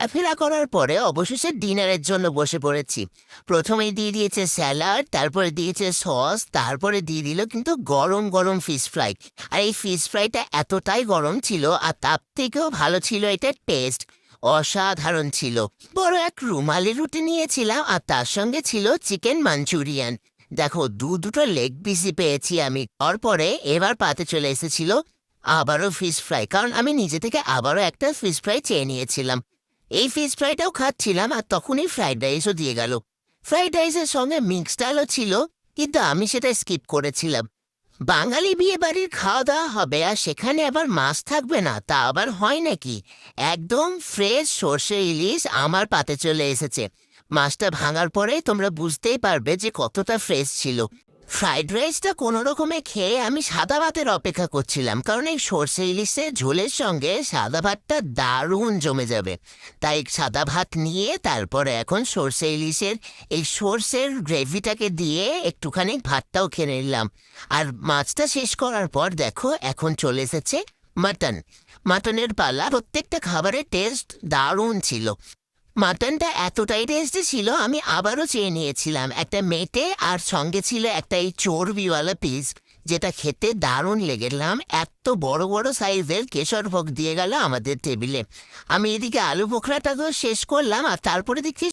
ঘোরাফেরা করার পরে অবশেষে ডিনারের জন্য বসে পড়েছি। প্রথমেই দিয়ে দিয়েছে স্যালাড, তারপরে দিয়েছে সস, তারপরে দিয়ে দিল কিন্তু গরম গরম ফিশ ফ্রাই। আর এই ফিশ ফ্রাইটা এতটাই গরম ছিল, আর তার থেকেও ভালো ছিল এটা টেস্ট। অসাধারণ ছিল। বড় এক রুমালি রুটি নিয়েছিলাম, আর তার সঙ্গে ছিল চিকেন মাঞ্চুরিয়ান। দেখো, দুটো লেগ পিসই পেয়েছি আমি। তারপরে এবার পাতে চলে এসেছিল আবারও ফিশ ফ্রাই, কারণ আমি নিজে থেকে আবারও একটা ফিশ ফ্রাই চেয়ে নিয়েছিলাম। এই ফিশ ফ্রাইটাও খাচ্ছিলাম, আর তখনই ফ্রাইড রাইসও দিয়ে গেল। ফ্রাইড রাইসের সঙ্গে মিক্সড ডালও ছিল, কিন্তু আমি সেটা স্কিপ করেছিলাম। বাঙালি বিয়ে বাড়ির খাওয়া দাওয়া হবে, আর সেখানে আবার মাছ থাকবে না, তা আবার হয় নাকি? একদম ফ্রেশ সর্ষে ইলিশ আমার পাতে চলে এসেছে। মাছটা ভাঙার পরে তোমরা বুঝতেই পারবে যে কতটা ফ্রেশ ছিল। ফ্রাইড রাইসটা কোনো রকমে খেয়ে আমি সাদা ভাতের অপেক্ষা করছিলাম, কারণ এই সর্ষে ইলিশের ঝোলের সঙ্গে সাদা ভাতটা দারুণ জমে যাবে। তাই সাদা ভাত নিয়ে তারপরে এখন সর্ষে ইলিশের এই সর্ষের গ্রেভিটাকে দিয়ে একটুখানি ভাতটাও খেয়ে নিলাম। আর মাছটা শেষ করার পর দেখো এখন চলে এসেছে মাটন। মাটনের পালা। প্রত্যেকটা খাবারের টেস্ট দারুণ ছিল। মাটনটা এতটাই টেস্টি ছিল, আমি আবারও চেয়ে নিয়েছিলাম একটা মেটে, আর সঙ্গে ছিল একটা এই চর্বিওয়ালা পিস, যেটা খেতে দারুণ লেগেলাম। এত বড় বড় সাইজের কেশর ভোগ দিয়ে গেল আমাদের টেবিলে। আমি এদিকে আলু বোখরাটাকেও শেষ করলাম, আর তারপরে দেখছি